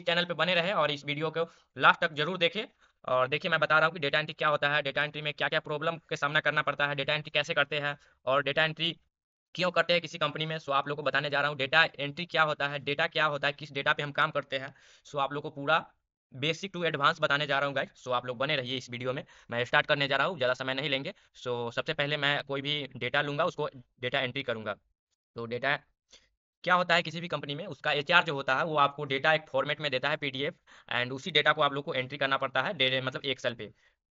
इस चैनल पे बने रहे और इस वीडियो को लास्ट तक जरूर देखें। और देखिए मैं बता रहा हूँ कि डेटा एंट्री क्या होता है, डेटा एंट्री में क्या क्या प्रॉब्लम के सामना करना पड़ता है, डेटा एंट्री कैसे करते हैं और डेटा एंट्री क्यों करते हैं किसी कंपनी में। सो आप लोग को बताने जा रहा हूँ डेटा एंट्री क्या होता है, डेटा क्या होता है, किस डेटा पे हम काम करते हैं। सो आप लोग को पूरा बेसिक टू एडवांस बताने जा रहा हूँ गाइस। सो आप लोग बने रहिए इस वीडियो में। मैं स्टार्ट करने जा रहा हूँ, ज़्यादा समय नहीं लेंगे। सो सबसे पहले मैं कोई भी डेटा लूँगा, उसको डेटा एंट्री करूँगा। तो डेटा क्या होता है किसी भी कंपनी में, उसका एचआर जो होता है वो आपको डेटा एक फॉर्मेट में देता है पीडीएफ, एंड उसी डेटा को आप लोग को एंट्री करना पड़ता है मतलब एक्सेल पे।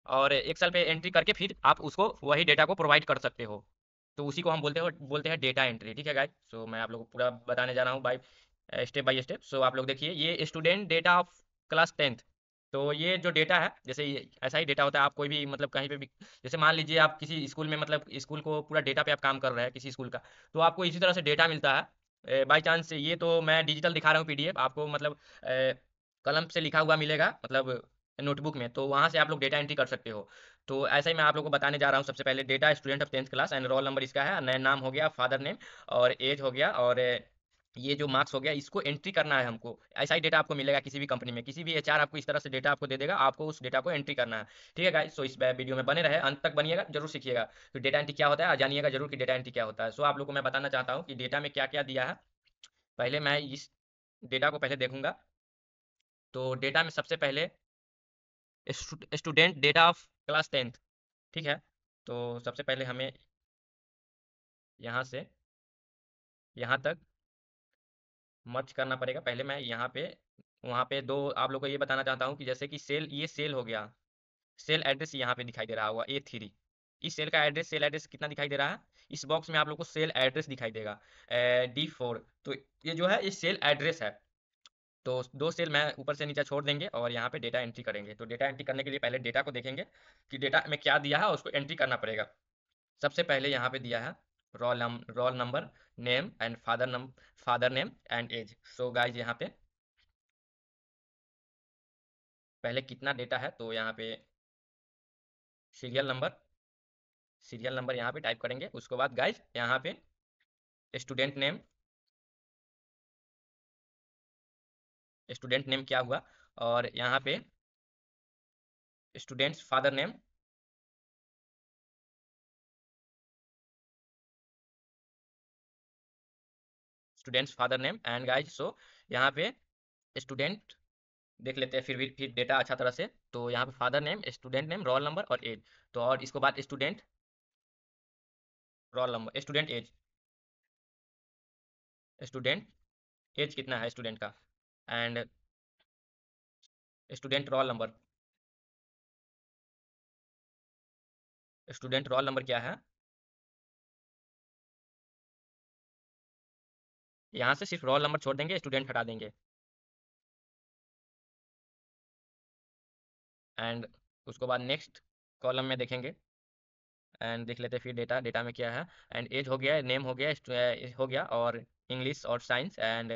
और एक्सेल पे एंट्री करके फिर आप उसको वही डेटा को प्रोवाइड कर सकते हो। तो उसी को हम बोलते हैं डेटा एंट्री। ठीक है गाइस, सो मैं आप लोग को पूरा बताने जा रहा हूँ बाय स्टेप। सो आप लोग देखिए, ये student data of class 10th। तो ये जो डेटा है, जैसे ये ऐसा ही डेटा होता है, आप कोई भी मतलब कहीं पे भी, जैसे मान लीजिए आप किसी स्कूल में, मतलब स्कूल को पूरा डेटा पे आप काम कर रहे हैं किसी स्कूल का, तो आपको इसी तरह से डेटा मिलता है। बाई चांस ये तो मैं डिजिटल दिखा रहा हूँ पीडीएफ आपको, मतलब कलम से लिखा हुआ मिलेगा, मतलब नोटबुक में, तो वहाँ से आप लोग डेटा एंट्री कर सकते हो। तो ऐसा ही मैं आप लोगों को बताने जा रहा हूँ। सबसे पहले data student of 10th class and roll number इसका है, नया नाम हो गया, फादर नेम और एज हो गया, और ये जो मार्क्स हो गया, इसको एंट्री करना है हमको। ऐसा ही डेटा आपको मिलेगा किसी भी कंपनी में, किसी भी एचआर आपको इस तरह से डेटा आपको दे देगा, आपको उस डेटा को एंट्री करना है। ठीक है गाइस, सो इस वीडियो में बने रहे, अंत तक बनिएगा, जरूर सीखिएगा तो डेटा एंट्री क्या होता है, जानिएगा जरूर कि डेटा एंट्री क्या होता है। सो आप लोग को मैं बताना चाहता हूँ कि डेटा में क्या क्या दिया है। पहले मैं इस डेटा को पहले देखूंगा। तो डेटा में सबसे पहले student data of class 10th। ठीक है, तो सबसे पहले हमें यहाँ से यहाँ तक मर्ज करना पड़ेगा। पहले मैं यहाँ पे, वहाँ पे दो आप लोग को ये बताना चाहता हूँ कि जैसे कि सेल, ये सेल हो गया, सेल एड्रेस यहाँ पे दिखाई दे रहा होगा A3। इस सेल का एड्रेस, सेल एड्रेस कितना दिखाई दे रहा है, इस बॉक्स में आप लोग को सेल एड्रेस दिखाई देगा D4। तो ये जो है ये सेल एड्रेस है। तो दो सेल मैं ऊपर से नीचे छोड़ देंगे और यहाँ पे डेटा एंट्री करेंगे। तो डेटा एंट्री करने के लिए पहले डेटा को देखेंगे कि डेटा में क्या दिया है और उसको एंट्री करना पड़ेगा। सबसे पहले यहाँ पे दिया है roll number, name and father name and age. So guys यहाँ पे पहले कितना डेटा है, तो यहाँ पे सीरियल नंबर, सीरियल नंबर यहाँ पे टाइप करेंगे। उसके बाद गाइज यहाँ पे स्टूडेंट नेम, स्टूडेंट नेम क्या हुआ, और यहाँ पे students father name, students father name and guys. So यहाँ पे स्टूडेंट देख लेते हैं फिर डेटा अच्छा तरह से। तो यहाँ पे father name, student name, roll number और एज। तो और इसके बाद student roll number, student age, student age कितना है स्टूडेंट का, and student roll number, student roll number क्या है। यहाँ से सिर्फ रोल नंबर छोड़ देंगे, स्टूडेंट हटा देंगे। एंड उसके बाद नेक्स्ट कॉलम में देखेंगे एंड देख लेते हैं फिर डेटा में क्या है। एंड एज हो गया, नेम हो गया, हो गया, और इंग्लिश और science and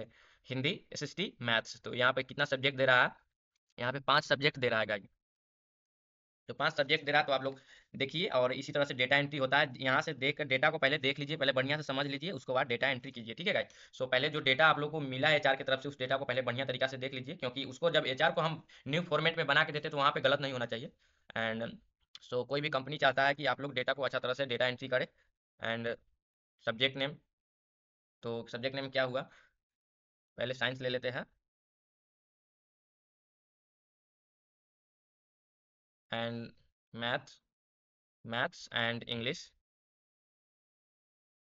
Hindi, SST, maths. तो यहाँ पे कितना सब्जेक्ट दे रहा है, यहाँ पे 5 सब्जेक्ट दे रहा है गाइस। तो 5 सब्जेक्ट दे रहा है, तो आप लोग देखिए। और इसी तरह से डेटा एंट्री होता है, यहाँ से देख कर डेटा को पहले देख लीजिए, पहले बढ़िया से समझ लीजिए, उसके बाद डेटा एंट्री कीजिए। ठीक है गाइस, सो पहले जो डेटा आप लोग को मिला है एचआर की तरफ से, उस डेटा को पहले बढ़िया तरीका से देख लीजिए, क्योंकि उसको जब एचआर को हम न्यू फॉर्मेट में बना के देते हैं तो वहाँ पे गलत नहीं होना चाहिए। एंड सो कोई भी कंपनी चाहता है कि आप लोग डेटा को अच्छा तरह से डेटा एंट्री करें। एंड सब्जेक्ट नेम, तो सब्जेक्ट नेम क्या हुआ, पहले साइंस ले लेते हैं, and maths, maths and English,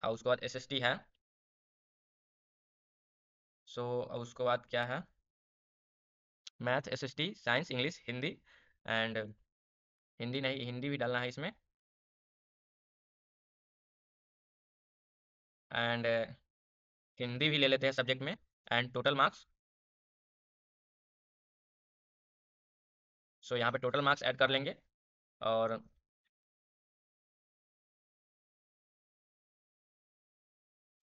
और उसके बाद एसएसटी है। सो उसके बाद क्या है, math, SST, science, English, Hindi, and Hindi नहीं, हिंदी भी डालना है इसमें, एंड हिंदी भी ले लेते हैं सब्जेक्ट में, एंड टोटल मार्क्स। सो यहाँ पे टोटल मार्क्स ऐड कर लेंगे। और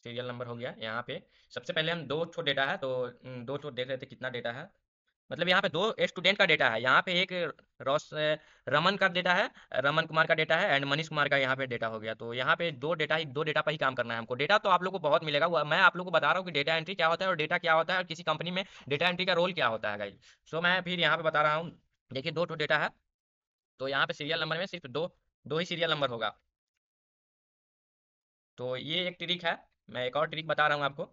सीरियल नंबर हो गया यहाँ पे। सबसे पहले हम दो ठो डेटा है, तो दो ठो देख लेते हैं कितना डेटा है। मतलब यहाँ पे दो स्टूडेंट का डेटा है, यहाँ पे एक रोस रमन का डेटा है, रमन कुमार का डेटा है, एंड मनीष कुमार का यहाँ पे डेटा हो गया। तो यहाँ पे दो डेटा पर ही काम करना है हमको। डेटा तो आप लोग को बहुत मिलेगा, मैं आप लोग को बता रहा हूँ कि डेटा एंट्री क्या होता है और डेटा क्या होता है और किसी कंपनी में डेटा एंट्री का रोल क्या होता है गाइज। सो मैं फिर यहाँ पे बता रहा हूँ। देखिए दो डेटा है, तो यहाँ पे सीरियल नंबर में सिर्फ दो दो ही सीरियल नंबर होगा। तो ये एक ट्रिक है, मैं एक और ट्रिक बता रहा हूँ आपको।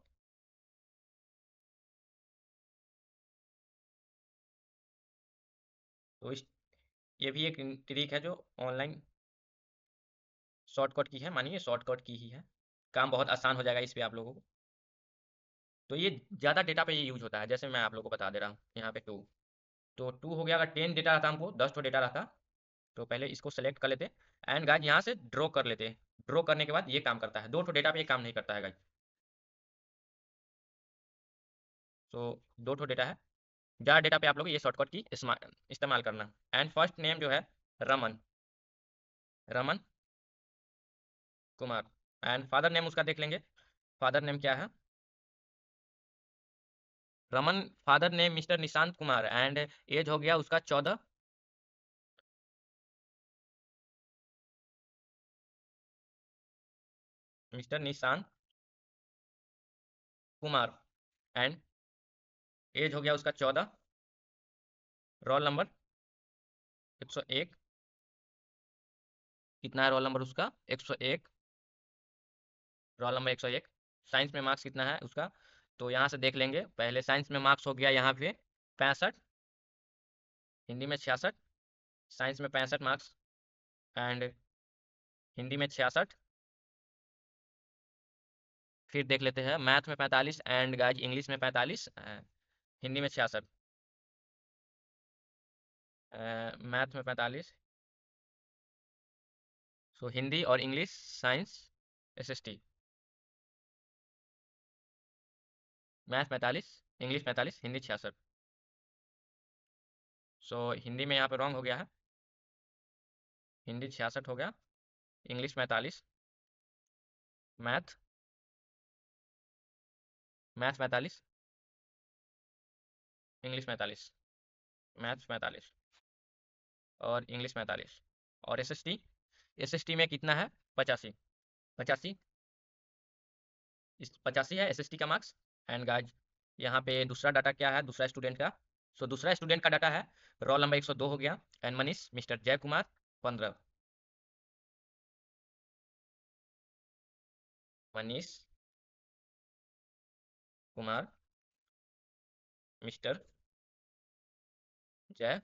तो ये भी एक ट्रिक है जो ऑनलाइन शॉर्टकट की है, मानिए शॉर्टकट की ही है। काम बहुत आसान हो जाएगा इस पे आप लोगों को। तो ये ज़्यादा डेटा पे ये यूज होता है, जैसे मैं आप लोगों को बता दे रहा हूँ यहाँ पे टू। तो टू हो गया, अगर 10 डेटा रहता हमको, 10 तो डेटा रहता, तो पहले इसको सेलेक्ट कर लेते एंड गाइज यहाँ से ड्रॉ कर लेते। ड्रॉ करने के बाद ये काम करता है, दो डेटा पे ये काम नहीं करता है गाइज। तो दो डेटा है, ज़्यादा डेटा पे आप लोग ये शॉर्टकट की इस्तेमाल करना। एंड फर्स्ट नेम जो है Raman, Raman Kumar. And father name उसका देख लेंगे, फादर नेम क्या है, Raman father name mister Nishant Kumar, and age हो गया उसका 14, mister Nishant Kumar, and age हो गया उसका 14, रोल नंबर 101। कितना है रोल नंबर उसका, 101, रोल नंबर 101। साइंस में मार्क्स कितना है उसका, तो यहाँ से देख लेंगे। पहले साइंस में मार्क्स हो गया यहाँ पे 65, हिंदी में 66, साइंस में 65 मार्क्स, एंड हिंदी में 66। फिर देख लेते हैं मैथ में 45, एंड गाइज इंग्लिश में 45, हिंदी में 66, मैथ में 45। सो हिंदी और English science SST, math 45, English 45, Hindi 66। सो हिंदी में यहाँ पे रॉन्ग हो गया है, हिंदी 66 हो गया, English 45, math math 45, English 45, math 45 और इंग्लिश 45। और एसएसटी, एसएसटी में कितना है, 85, 85, इस 85 है एसएसटी का मार्क्स। एंड गाइज यहाँ पे दूसरा डाटा क्या है, दूसरा स्टूडेंट का। सो दूसरा स्टूडेंट का डाटा है, रोल नंबर 102 हो गया, and Manish mister Jay Kumar 15, Manish Kumar mister Jay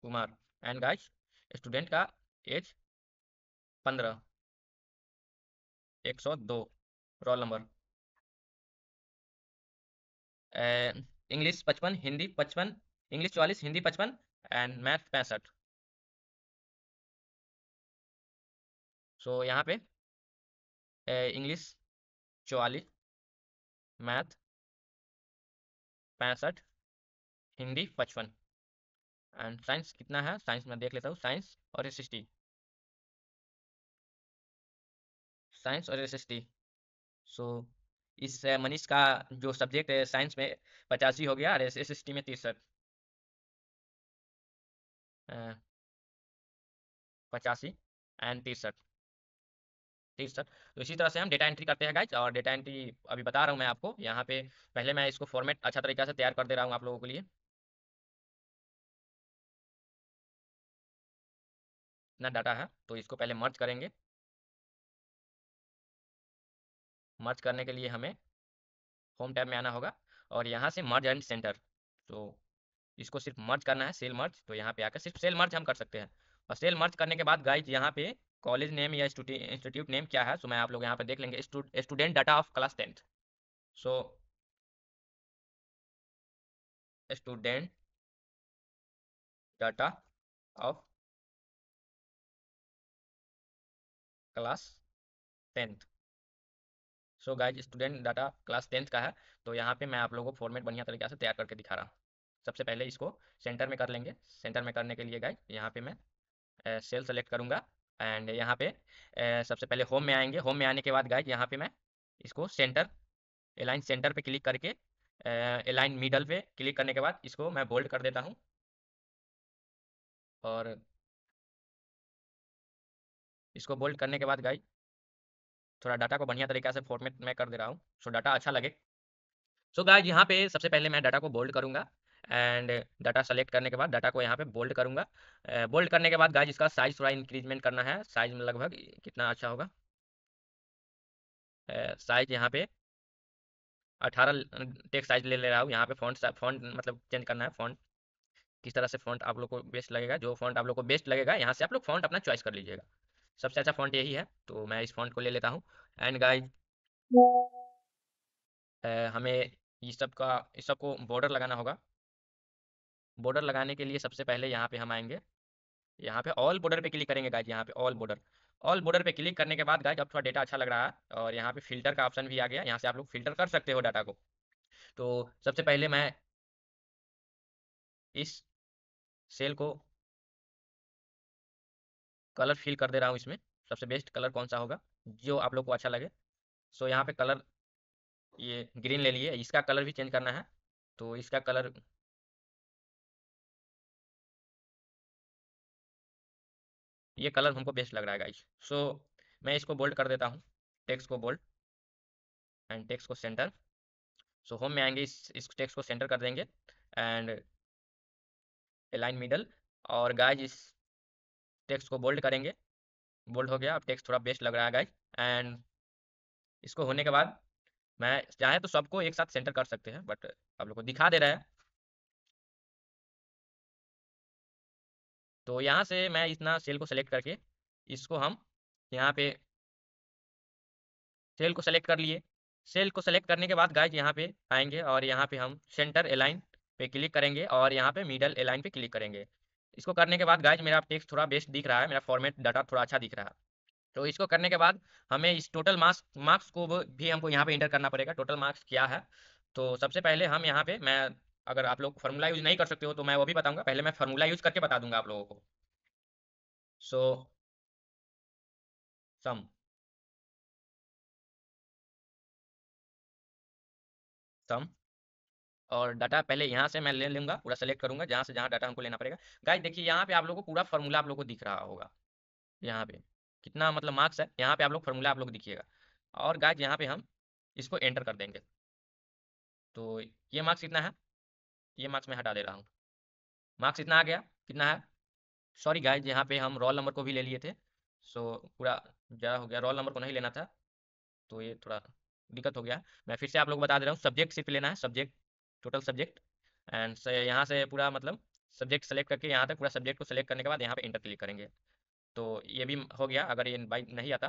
Kumar. And guys student का age 15, 102, roll number, English 55, Hindi 55, English 44, Hindi 55, and math 65। So यहाँ पे English 44, math 65, Hindi 55, and science कितना है, साइंस में देख लेता हूँ, साइंस और एसएसटी, साइंस और एसएसटी। सो इस मनीष का जो सब्जेक्ट है साइंस में 85 हो गया और एसएसटी में 63, 85 एंड 63, 63। तो इसी तरह से हम डेटा एंट्री करते हैं गाइज। और डेटा एंट्री अभी बता रहा हूँ मैं आपको यहाँ पे। पहले मैं इसको फॉर्मेट अच्छा तरीके से तैयार कर दे रहा हूँ आप लोगों के लिए। इतना डाटा है तो इसको पहले मर्ज करेंगे। मर्ज करने के लिए हमें होम टैब में आना होगा और यहाँ से मर्ज एंड सेंटर। तो इसको सिर्फ मर्ज करना है, सेल मर्ज। तो यहाँ पे आकर सिर्फ सेल मर्ज हम कर सकते हैं। और सेल मर्ज करने के बाद गाइज यहाँ पे कॉलेज नेम या इंस्टीट्यूट नेम क्या है, सो मैं आप लोग यहाँ पे देख लेंगे, student data of class 10th। So student data of class 10th। So guys student data class 10th का है। तो यहाँ पे मैं आप लोगों को फॉर्मेट बढ़िया तरीके से तैयार करके दिखा रहा हूँ। सबसे पहले इसको सेंटर में कर लेंगे। सेंटर में करने के लिए गाइज यहाँ पे मैं सेल सेलेक्ट करूँगा। एंड यहाँ पे सबसे पहले होम में आएंगे। होम में आने के बाद गाइज यहाँ पे मैं इसको सेंटर, अलाइन सेंटर पे क्लिक करके अलाइन मिडल पे क्लिक करने के बाद इसको मैं बोल्ड कर देता हूँ। और इसको बोल्ड करने के बाद गाइज थोड़ा डाटा को बढ़िया तरीके से फॉर्मेट में कर दे रहा हूँ, सो डाटा अच्छा लगे। सो गाइज यहाँ पे सबसे पहले मैं डाटा को बोल्ड करूँगा, एंड डाटा सेलेक्ट करने के बाद डाटा को यहाँ पे बोल्ड करूँगा। बोल्ड करने के बाद गाइज इसका साइज थोड़ा इंक्रीजमेंट करना है। साइज में लगभग कितना अच्छा होगा, साइज यहाँ पे 18 टेक्स्ट साइज ले ले रहा हूँ। यहाँ पे फॉन्ट फॉन्ट मतलब चेंज करना है। फॉन्ट किस तरह से फॉन्ट आप लोग को बेस्ट लगेगा, जो फॉन्ट आप लोग को बेस्ट लगेगा यहाँ से आप लोग फॉन्ट अपना चॉइस कर लीजिएगा। सबसे अच्छा फॉन्ट यही है, तो मैं इस फॉन्ट को ले लेता हूँ। एंड गाइज हमें इस सब को बॉर्डर लगाना होगा। बॉर्डर लगाने के लिए सबसे पहले यहाँ पे हम आएंगे, यहाँ पे ऑल बॉर्डर पे क्लिक करेंगे गाइज। यहाँ पे ऑल बॉर्डर पे क्लिक करने के बाद गाइज अब थोड़ा डेटा अच्छा लग रहा है, और यहाँ पे फिल्टर का ऑप्शन भी आ गया। यहाँ से आप लोग फिल्टर कर सकते हो डाटा को। तो सबसे पहले मैं इस सेल को कलर फिल कर दे रहा हूँ। इसमें सबसे बेस्ट कलर कौन सा होगा जो आप लोग को अच्छा लगे। सो यहाँ पे कलर ये ग्रीन ले लिए, इसका कलर भी चेंज करना है। तो इसका कलर ये कलर हमको बेस्ट लग रहा है गाइज। सो मैं इसको बोल्ड कर देता हूँ, टेक्स्ट को बोल्ड एंड टेक्स्ट को सेंटर। सो होम में आएंगे, इस टेक्स्ट को सेंटर कर देंगे एंड अलाइन मिडल। और गाइज इस टेक्स्ट को बोल्ड करेंगे। बोल्ड हो गया, अब टेक्स्ट थोड़ा बेस्ट लग रहा है गाइज। एंड इसको होने के बाद मैं चाहे तो सबको एक साथ सेंटर कर सकते हैं, बट आप लोग को दिखा दे रहा है। तो यहाँ से मैं इतना सेल को सेलेक्ट करके इसको हम यहाँ पे सेल को सेलेक्ट कर लिए। सेल को सेलेक्ट करने के बाद गाइज यहाँ पे आएंगे, और यहाँ पे हम सेंटर अलाइन पे क्लिक करेंगे, और यहाँ पे मिडल अलाइन पे क्लिक करेंगे। इसको करने के बाद गाइज मेरा टेक्स्ट थोड़ा बेस्ट दिख रहा है, मेरा फॉर्मेट डाटा थोड़ा अच्छा दिख रहा है। तो इसको करने के बाद हमें इस टोटल मार्क्स मार्क्स को भी हमको यहाँ पे इंटर करना पड़ेगा। टोटल मार्क्स क्या है, तो सबसे पहले हम यहाँ पे मैं अगर आप लोग फार्मूला यूज नहीं कर सकते हो तो मैं वो भी बताऊंगा। पहले मैं फार्मूला यूज करके बता दूंगा आप लोगों को। सो सम सम और डाटा पहले यहाँ से मैं ले लूंगा, पूरा सेलेक्ट करूंगा जहाँ से जहाँ डाटा हमको लेना पड़ेगा। गाइस देखिए यहाँ पे आप लोगों को पूरा फार्मूला आप लोगों को दिख रहा होगा। यहाँ पे कितना मतलब मार्क्स है, यहाँ पे आप लोग फार्मूला आप लोग दिखिएगा। और गाइस यहाँ पे हम इसको एंटर कर देंगे। तो ये मार्क्स कितना है, ये मार्क्स मैं हटा दे रहा हूँ। मार्क्स इतना आ गया, कितना है, सॉरी गाइस यहाँ पे हम रोल नंबर को भी ले लिए थे। सो पूरा ज़्यादा हो गया, रोल नंबर को नहीं लेना था, तो ये थोड़ा दिक्कत हो गया। मैं फिर से आप लोग को बता दे रहा हूँ, सब्जेक्ट सिर्फ लेना है, सब्जेक्ट, टोटल सब्जेक्ट। एंड से यहाँ से पूरा मतलब सब्जेक्ट सेलेक्ट करके यहाँ तक पूरा सब्जेक्ट को सेलेक्ट करने के बाद यहाँ पे इंटर क्लिक करेंगे। तो ये भी हो गया। अगर ये बाइक नहीं आता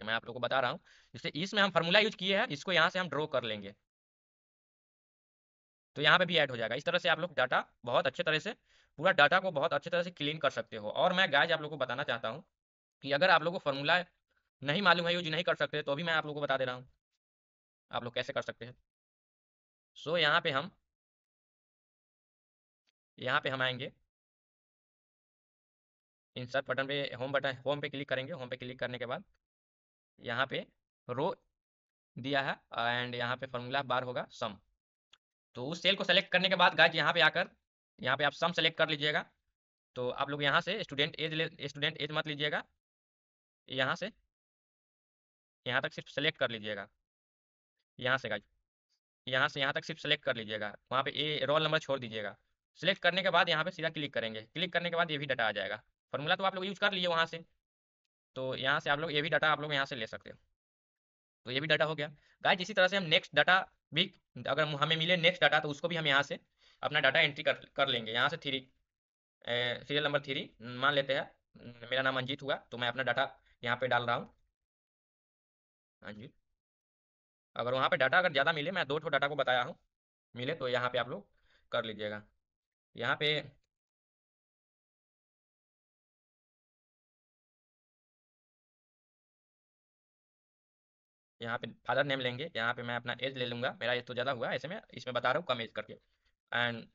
तो मैं आप लोग को बता रहा हूँ, जैसे इसमें हम फार्मूला यूज किए हैं, इसको यहाँ से हम ड्रॉ कर लेंगे, तो यहाँ पे भी ऐड हो जाएगा। इस तरह से आप लोग डाटा बहुत अच्छे तरह से पूरा डाटा को बहुत अच्छे तरह से क्लीन कर सकते हो। और मैं गाइज आप लोग को बताना चाहता हूँ कि अगर आप लोग को फार्मूला नहीं मालूम है, यूज नहीं कर सकते, तो भी मैं आप लोग को बता दे रहा हूँ आप लोग कैसे कर सकते हैं। सो यहाँ पे हम आएंगे, इंसर्ट बटन पे होम पे क्लिक करेंगे। होम पे क्लिक करने के बाद यहाँ पे रो दिया है, एंड यहाँ पे फार्मूला बार होगा सम। तो उस सेल को सेलेक्ट करने के बाद गाइज यहाँ पे आकर यहाँ पे आप सम सेलेक्ट कर लीजिएगा। तो आप लोग यहाँ से स्टूडेंट एज मत लीजिएगा, यहाँ से यहाँ तक सिर्फ सेलेक्ट कर लीजिएगा। यहाँ से गाइज यहाँ से यहाँ तक सिर्फ सेलेक्ट कर लीजिएगा, वहाँ पे ए रोल नंबर छोड़ दीजिएगा। सेलेक्ट करने के बाद यहाँ पे सीधा क्लिक करेंगे। क्लिक करने के बाद ये भी डाटा आ जाएगा। फार्मूला तो आप लोग यूज कर लिए वहाँ से, तो यहाँ से आप लोग ये भी डाटा आप लोग यहाँ से ले सकते हो। तो ये भी डाटा हो गया। गाइज इसी तरह से हम नेक्स्ट डाटा भी, अगर हमें मिले नेक्स्ट डाटा, तो उसको भी हम यहाँ से अपना डाटा एंट्री कर लेंगे। यहाँ से सीरियल नंबर 3 मान लेते हैं। मेरा नाम अंजित हुआ, तो मैं अपना डाटा यहाँ पे डाल रहा हूँ, अंजित। अगर वहाँ पे डाटा अगर ज़्यादा मिले, मैं 2 ठो डाटा को बताया हूँ, मिले तो यहाँ पे आप लोग कर लीजिएगा। यहाँ पे यहाँ पे फादर नेम लेंगे, यहाँ पे मैं अपना एज ले लूँगा। मेरा एज तो ज़्यादा हुआ, ऐसे में इसमें बता रहा हूँ कम एज करके। एंड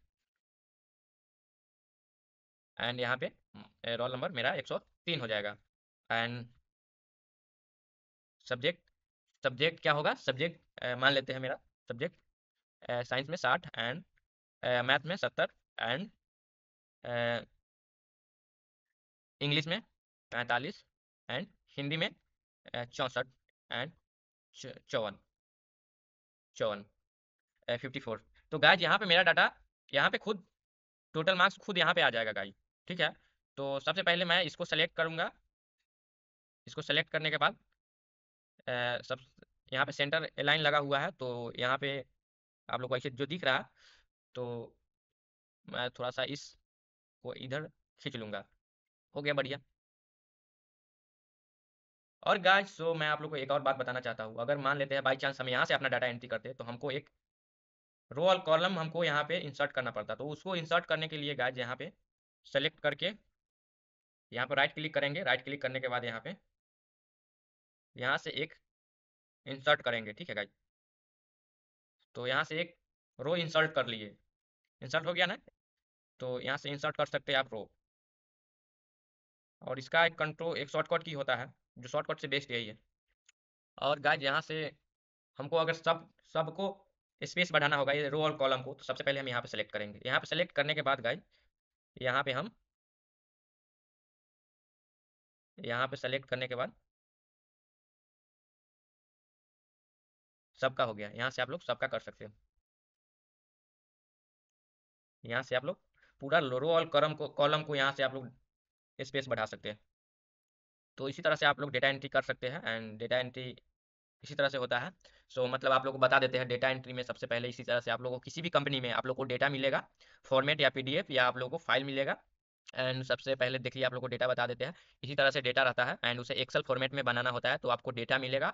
यहाँ पे रोल नंबर मेरा 103 हो जाएगा। एंड सब्जेक्ट, सब्जेक्ट क्या होगा, सब्जेक्ट मान लेते हैं मेरा सब्जेक्ट साइंस में 60 एंड मैथ में 70 एंड इंग्लिश में 45 एंड हिंदी में 64 एंड 54 54 54। तो गाइज यहाँ पे मेरा डाटा यहाँ पे खुद टोटल मार्क्स खुद यहाँ पे आ जाएगा गाइज। ठीक है, तो सबसे पहले मैं इसको सेलेक्ट करूँगा। इसको सेलेक्ट करने के बाद सब यहाँ पे सेंटर लाइन लगा हुआ है, तो यहाँ पे आप लोग को ऐसे जो दिख रहा है, तो मैं थोड़ा सा इसको इधर खींच लूँगा। हो गया बढ़िया। और गाइज सो मैं आप लोग को एक और बात बताना चाहता हूँ, अगर मान लेते हैं बाई चांस हम यहाँ से अपना डाटा एंट्री करते हैं, तो हमको एक रो और कॉलम हमको यहाँ पे इंसर्ट करना पड़ता, तो उसको इंसर्ट करने के लिए गाइज यहाँ पे सेलेक्ट करके यहाँ पर राइट क्लिक करेंगे। राइट क्लिक करने के बाद यहाँ से एक इंसर्ट करेंगे। ठीक है गाइज, तो यहाँ से एक रो इंसर्ट कर लिए। इंसर्ट हो गया ना, तो यहाँ से इंसर्ट कर सकते हैं आप रो। और इसका एक शॉर्टकट की होता है, जो शॉर्टकट से बेस्ट यही है। और गाइज यहाँ से हमको अगर सबको स्पेस बढ़ाना होगा, ये रो और कॉलम को, तो सबसे पहले हम यहाँ पे सेलेक्ट करेंगे। यहाँ पे सेलेक्ट करने के बाद गाइज यहाँ पे सेलेक्ट करने के बाद सबका हो गया। यहाँ से आप लोग सबका कर सकते हो। यहाँ से आप लोग पूरा रो और कॉलम को यहाँ से आप लोग स्पेस बढ़ा सकते हैं। तो इसी तरह से आप लोग डेटा एंट्री कर सकते हैं, एंड डेटा एंट्री इसी तरह से होता है। सो मतलब आप लोग को बता देते हैं, डेटा एंट्री में सबसे पहले इसी तरह से आप लोगों को किसी भी कंपनी में आप लोग को डेटा मिलेगा, फॉर्मेट या पीडीएफ या आप लोगों को फाइल मिलेगा। एंड सबसे पहले देखिए आप लोग को डेटा बता देते हैं, इसी तरह से डेटा रहता है एंड उसे एक्सेल फॉर्मेट में बनाना होता है, तो आपको डेटा मिलेगा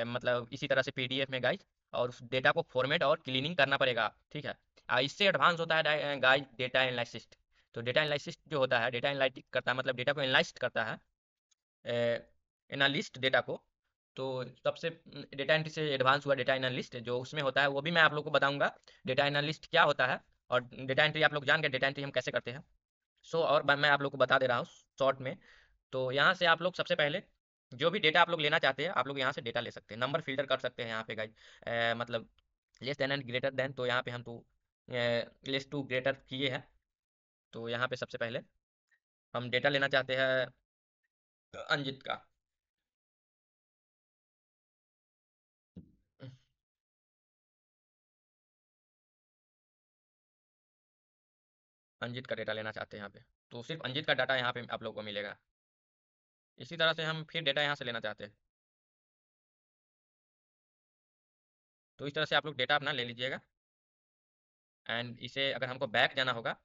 मतलब इसी तरह से पीडीएफ में गाइज, और उस डेटा को फॉर्मेट और क्लीनिंग करना पड़ेगा। ठीक है, इससे एडवांस होता है गाइज डेटा एनालिसिस। तो डेटा एनालिसिस जो होता है, डेटा एनालिटिक करता है, मतलब डेटा को एनालाइज करता है, एनालिस्ट डेटा को। तो सबसे डेटा एंट्री से एडवांस हुआ डेटा एनालिस्ट, जो उसमें होता है वो भी मैं आप लोग को बताऊंगा डेटा एनालिस्ट क्या होता है। और डेटा एंट्री आप लोग जान गए डेटा एंट्री हम कैसे करते हैं। सो और मैं आप लोग को बता दे रहा हूँ शॉर्ट में। तो यहाँ से आप लोग सबसे पहले जो भी डेटा आप लोग लेना चाहते हैं, आप लोग यहाँ से डेटा ले सकते हैं, नंबर फिल्टर कर सकते हैं यहाँ पे गाइज। मतलब less than and greater than, तो यहाँ पे हम तो लेस टू ग्रेटर किए हैं। तो यहाँ पे सबसे पहले हम डेटा लेना चाहते हैं अंजित का। अंजित का डेटा लेना चाहते हैं यहाँ पे, तो सिर्फ अंजित का डाटा यहाँ पे आप लोग को मिलेगा। इसी तरह से हम फिर डेटा यहाँ से लेना चाहते हैं, तो इस तरह से आप लोग डेटा अपना ले लीजिएगा। एंड इसे अगर हमको बैक जाना होगा,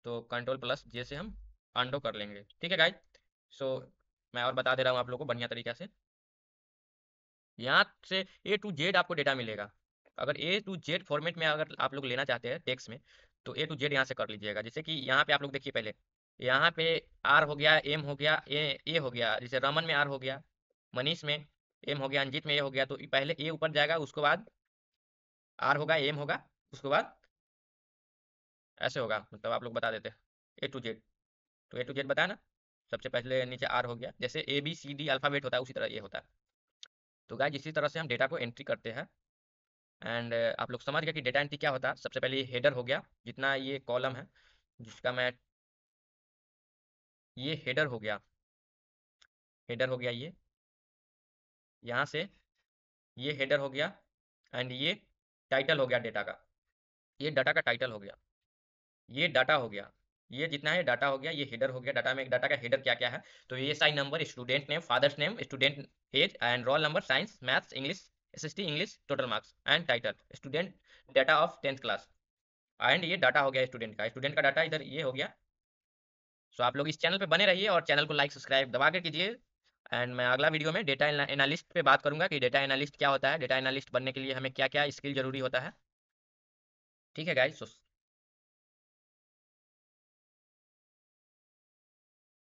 तो कंट्रोल प्लस जे से हम अंडो कर लेंगे। ठीक है गाइज, सो मैं और बता दे रहा हूँ आप लोग को बढ़िया तरीका से। यहाँ से A to Z आपको डेटा मिलेगा। अगर A to Z फॉर्मेट में अगर आप लोग लेना चाहते हैं टेक्स्ट में, तो A to Z यहाँ से कर लीजिएगा। जैसे कि यहाँ पे आप लोग देखिए, पहले यहाँ पे R हो गया, M हो गया, A हो गया, जैसे रमन में R हो गया, मनीष में M हो गया, अंजित में A हो गया, तो पहले A ऊपर जाएगा, उसके बाद R होगा, M होगा, उसके बाद ऐसे होगा। मतलब आप लोग बता देते हैं A to Z, तो A to Z बताया ना, सबसे पहले नीचे R हो गया, जैसे ABCD अल्फ़ाबेट होता है उसी तरह ये होता है। तो गाइस इसी तरह से हम डेटा को एंट्री करते हैं। एंड आप लोग समझ गए कि डेटा एंट्री क्या होता है। सबसे पहले ये हेडर हो गया, जितना ये कॉलम है जिसका मैं, ये हेडर हो गया, हेडर हो गया ये, यहाँ से ये हेडर हो गया। एंड ये टाइटल हो गया डेटा का, ये डाटा का टाइटल हो गया, ये डाटा हो गया, ये जितना है डाटा हो गया, ये हेडर हो गया। डाटा में डाटा का हेडर क्या क्या है, तो ये sign number, student name, father's name, student age and roll number, science, maths, English, SST English, total marks and title, student data of 10th class. And ये डाटा हो गया स्टूडेंट का डाटा इधर ये हो गया। सो आप लोग इस चैनल पे बने रहिए और चैनल को लाइक सब्सक्राइब दबा कर कीजिए। एंड मैं अगला वीडियो में डेटा एनालिस्ट पे बात करूंगा कि डेटा एनालिस्ट क्या होता है, डेटा एनालिस्ट बनने के लिए हमें क्या क्या स्किल जरूरी होता है। ठीक है गाइस।